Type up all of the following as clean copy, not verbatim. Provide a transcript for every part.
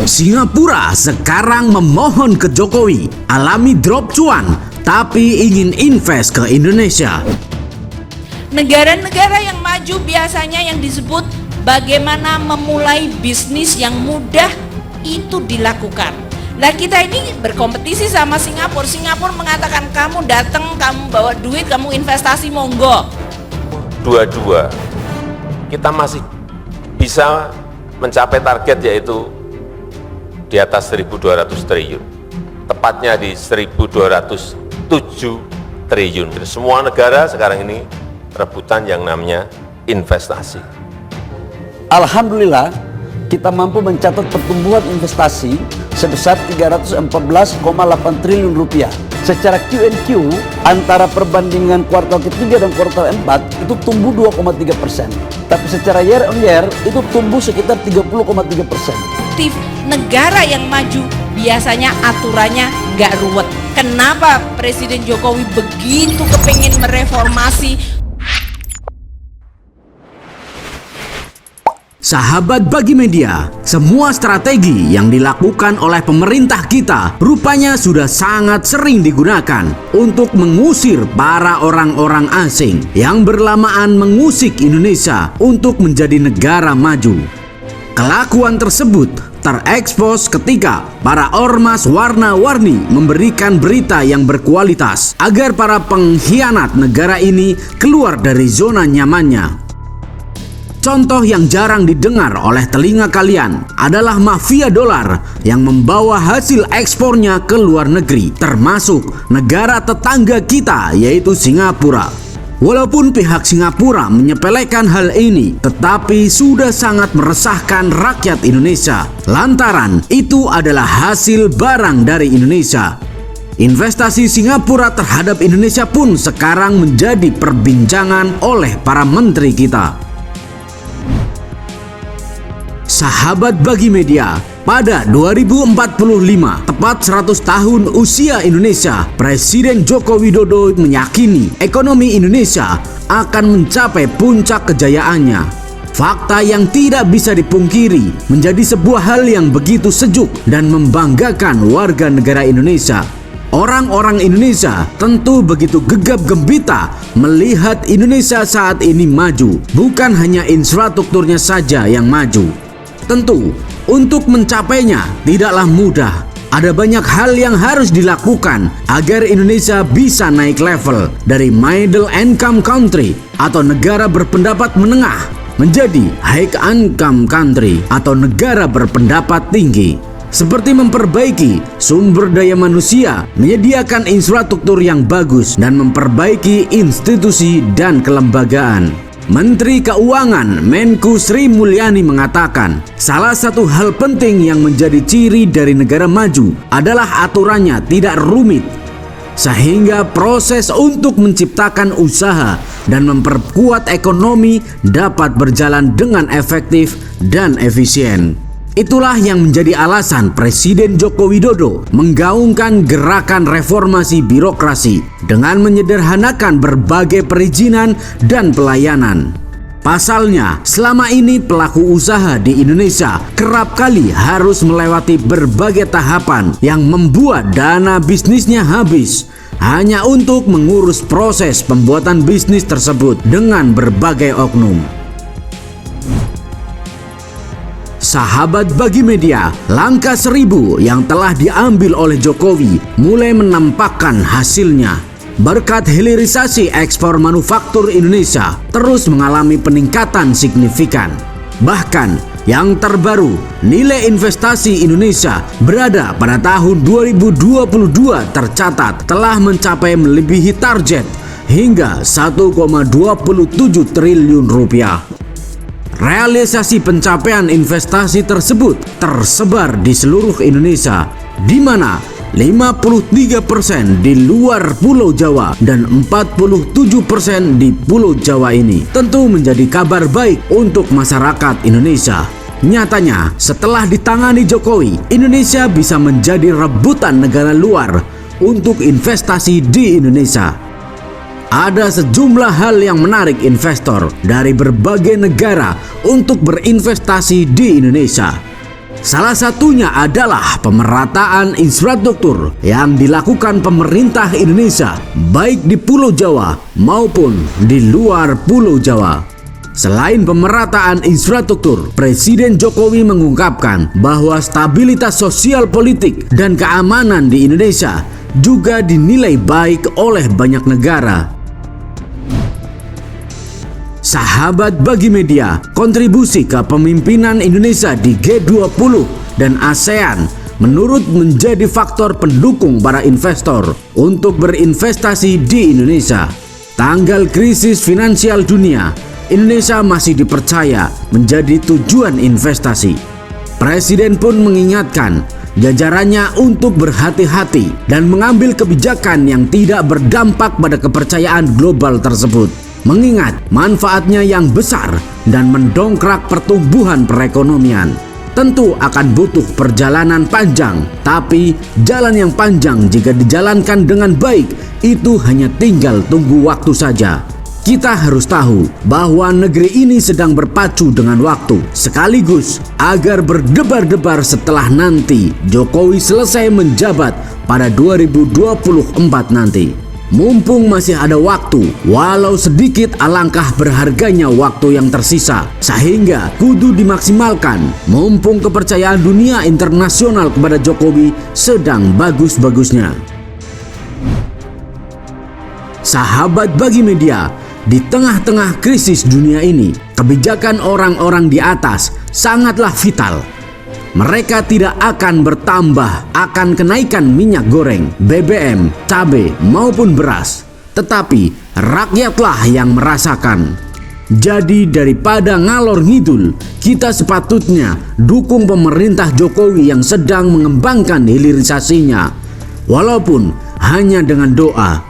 Singapura sekarang memohon ke Jokowi, alami drop cuan, tapi ingin invest ke Indonesia. Negara-negara yang maju biasanya yang disebut bagaimana memulai bisnis yang mudah itu dilakukan. Nah, kita ini berkompetisi sama Singapura. Singapura mengatakan kamu datang, kamu bawa duit, kamu investasi, monggo. Dua-dua kita masih bisa mencapai target, yaitu di atas 1.200 triliun, tepatnya di 1.207 triliun. Semua negara sekarang ini rebutan yang namanya investasi. Alhamdulillah, kita mampu mencatat pertumbuhan investasi sebesar 314,8 triliun rupiah. Secara Q&Q, antara perbandingan kuartal ketiga dan kuartal 4 itu tumbuh 2,3%. Tapi secara year on year itu tumbuh sekitar 30,3%. Negara yang maju biasanya aturannya nggak ruwet. Kenapa Presiden Jokowi begitu kepingin mereformasi? Sahabat Bagi Media, semua strategi yang dilakukan oleh pemerintah kita rupanya sudah sangat sering digunakan untuk mengusir para orang-orang asing yang berlamaan mengusik Indonesia untuk menjadi negara maju. Kelakuan tersebut terekspos ketika para ormas warna-warni memberikan berita yang berkualitas agar para pengkhianat negara ini keluar dari zona nyamannya. Contoh yang jarang didengar oleh telinga kalian adalah mafia dolar yang membawa hasil ekspornya ke luar negeri, termasuk negara tetangga kita yaitu Singapura. Walaupun pihak Singapura menyepelekan hal ini, tetapi sudah sangat meresahkan rakyat Indonesia lantaran itu adalah hasil barang dari Indonesia. Investasi Singapura terhadap Indonesia pun sekarang menjadi perbincangan oleh para menteri kita. Sahabat Bagi Media, pada 2045, tepat 100 tahun usia Indonesia, Presiden Joko Widodo meyakini ekonomi Indonesia akan mencapai puncak kejayaannya. Fakta yang tidak bisa dipungkiri menjadi sebuah hal yang begitu sejuk dan membanggakan warga negara Indonesia. Orang-orang Indonesia tentu begitu gegap gembita melihat Indonesia saat ini maju, bukan hanya infrastrukturnya saja yang maju. Tentu, untuk mencapainya tidaklah mudah. Ada banyak hal yang harus dilakukan agar Indonesia bisa naik level dari middle income country atau negara berpendapat menengah menjadi high income country atau negara berpendapat tinggi. Seperti memperbaiki sumber daya manusia, menyediakan infrastruktur yang bagus, dan memperbaiki institusi dan kelembagaan. Menteri Keuangan Menku Sri Mulyani mengatakan, salah satu hal penting yang menjadi ciri dari negara maju adalah aturannya tidak rumit, sehingga proses untuk menciptakan usaha dan memperkuat ekonomi dapat berjalan dengan efektif dan efisien. Itulah yang menjadi alasan Presiden Joko Widodo menggaungkan gerakan reformasi birokrasi dengan menyederhanakan berbagai perizinan dan pelayanan. Pasalnya, selama ini pelaku usaha di Indonesia kerap kali harus melewati berbagai tahapan yang membuat dana bisnisnya habis hanya untuk mengurus proses pembuatan bisnis tersebut dengan berbagai oknum. Sahabat Bagi Media, langkah 1000 yang telah diambil oleh Jokowi mulai menampakkan hasilnya. Berkat hilirisasi ekspor manufaktur Indonesia terus mengalami peningkatan signifikan. Bahkan yang terbaru, nilai investasi Indonesia berada pada tahun 2022 tercatat telah mencapai melebihi target hingga 1,27 triliun rupiah. Realisasi pencapaian investasi tersebut tersebar di seluruh Indonesia, di mana 53% di luar Pulau Jawa dan 47% di Pulau Jawa ini tentu menjadi kabar baik untuk masyarakat Indonesia. Nyatanya, setelah ditangani Jokowi, Indonesia bisa menjadi rebutan negara luar untuk investasi di Indonesia. Ada sejumlah hal yang menarik investor dari berbagai negara untuk berinvestasi di Indonesia. Salah satunya adalah pemerataan infrastruktur yang dilakukan pemerintah Indonesia baik di Pulau Jawa maupun di luar Pulau Jawa. Selain pemerataan infrastruktur, Presiden Jokowi mengungkapkan bahwa stabilitas sosial politik dan keamanan di Indonesia juga dinilai baik oleh banyak negara. Sahabat Bagi Media, kontribusi kepemimpinan Indonesia di G20 dan ASEAN menjadi faktor pendukung para investor untuk berinvestasi di Indonesia. Tanggal krisis finansial dunia, Indonesia masih dipercaya menjadi tujuan investasi. Presiden pun mengingatkan jajarannya untuk berhati-hati dan mengambil kebijakan yang tidak berdampak pada kepercayaan global tersebut, mengingat manfaatnya yang besar dan mendongkrak pertumbuhan perekonomian. Tentu akan butuh perjalanan panjang, tapi jalan yang panjang jika dijalankan dengan baik itu hanya tinggal tunggu waktu saja. Kita harus tahu bahwa negeri ini sedang berpacu dengan waktu, sekaligus agar berdebar-debar setelah nanti Jokowi selesai menjabat pada 2024 nanti. Mumpung masih ada waktu, walau sedikit alangkah berharganya waktu yang tersisa, sehingga kudu dimaksimalkan mumpung kepercayaan dunia internasional kepada Jokowi sedang bagus-bagusnya. Sahabat Bagi Media, di tengah-tengah krisis dunia ini, kebijakan orang-orang di atas sangatlah vital. Mereka tidak akan bertambah akan kenaikan minyak goreng, BBM, cabai maupun beras, tetapi rakyatlah yang merasakan. Jadi daripada ngalor ngidul, kita sepatutnya dukung pemerintah Jokowi yang sedang mengembangkan hilirisasinya, walaupun hanya dengan doa.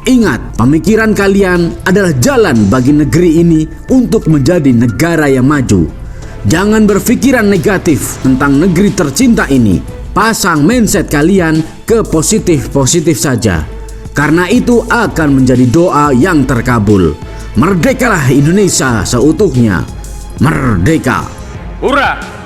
Ingat, pemikiran kalian adalah jalan bagi negeri ini untuk menjadi negara yang maju. Jangan berpikiran negatif tentang negeri tercinta ini. Pasang mindset kalian ke positif-positif saja, karena itu akan menjadi doa yang terkabul. Merdekalah Indonesia seutuhnya. Merdeka! Hurra!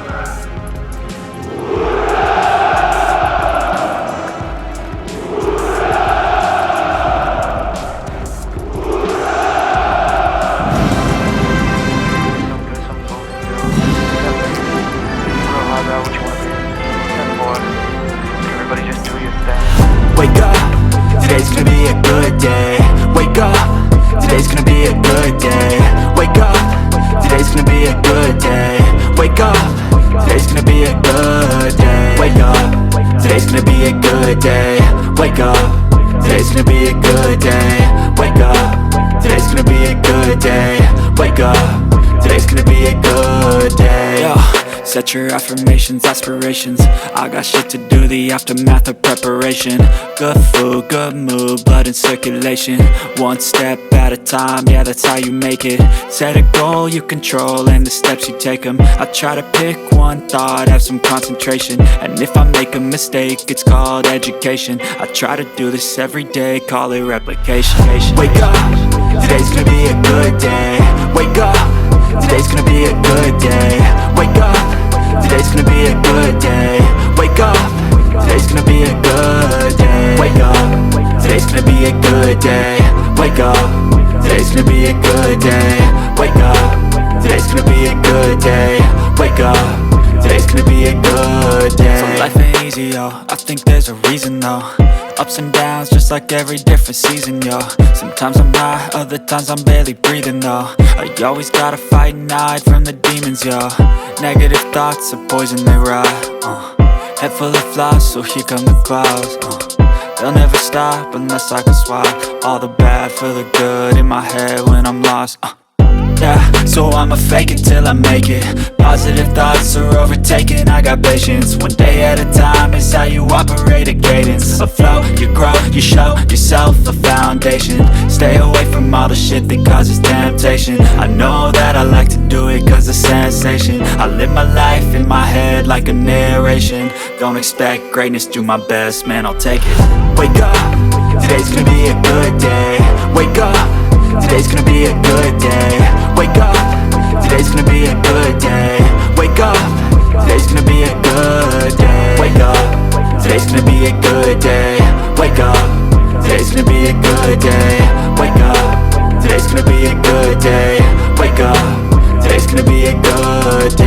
Wake up, today's gonna be a good day. Wake up, today's gonna be a good day. Wake up, today's gonna be a good day. Wake up, today's gonna be a good day. Wake up, today's gonna be a good day. Wake up, today's gonna be a good day. Wake up, today's gonna be a good day. Wake up, today's gonna be a good day. Yo. Set your affirmations, aspirations. I got shit to do, the aftermath of preparation. Good food, good mood, blood in circulation. One step at a time, yeah, that's how you make it. Set a goal you control and the steps you take them. I try to pick one thought, have some concentration. And if I make a mistake, it's called education. I try to do this every day, call it replication. Wake up, today's gonna be a good day. Wake up, today's gonna be a good day. Wake up, today's gonna be a good day. Wake up, today's gonna be a good day. Wake up, today's gonna be a good day. Wake up, today's gonna be a good day. Wake up, today's gonna be a good day. Wake up, today's gonna be a good day. So life ain't easy, yo, I think there's a reason though. Ups and downs, just like every different season, yo. Sometimes I'm high, other times I'm barely breathing, though. I always gotta fight and hide from the demons, yo. Negative thoughts are poison, they rot. Head full of flies, so here come the clouds. They'll never stop unless I can swap all the bad for the good in my head when I'm lost. Yeah, so I'ma fake it till I make it. Positive thoughts are overtaken, I got patience. One day at a time is how you operate a cadence. A flow, you grow, you show yourself a foundation. Stay away from all the shit that causes temptation. I know that I like to do it cause it's sensation. I live my life in my head like a narration. Don't expect greatness, do my best, man, I'll take it. Wake up, today's gonna be a good day. Wake up, today's gonna be a good day. Wake up, today's gonna be a good day. Wake up, today's gonna be a good day. Wake up, today's gonna be a good day. Wake up, today's gonna be a good day. Wake up, today's gonna be a good day.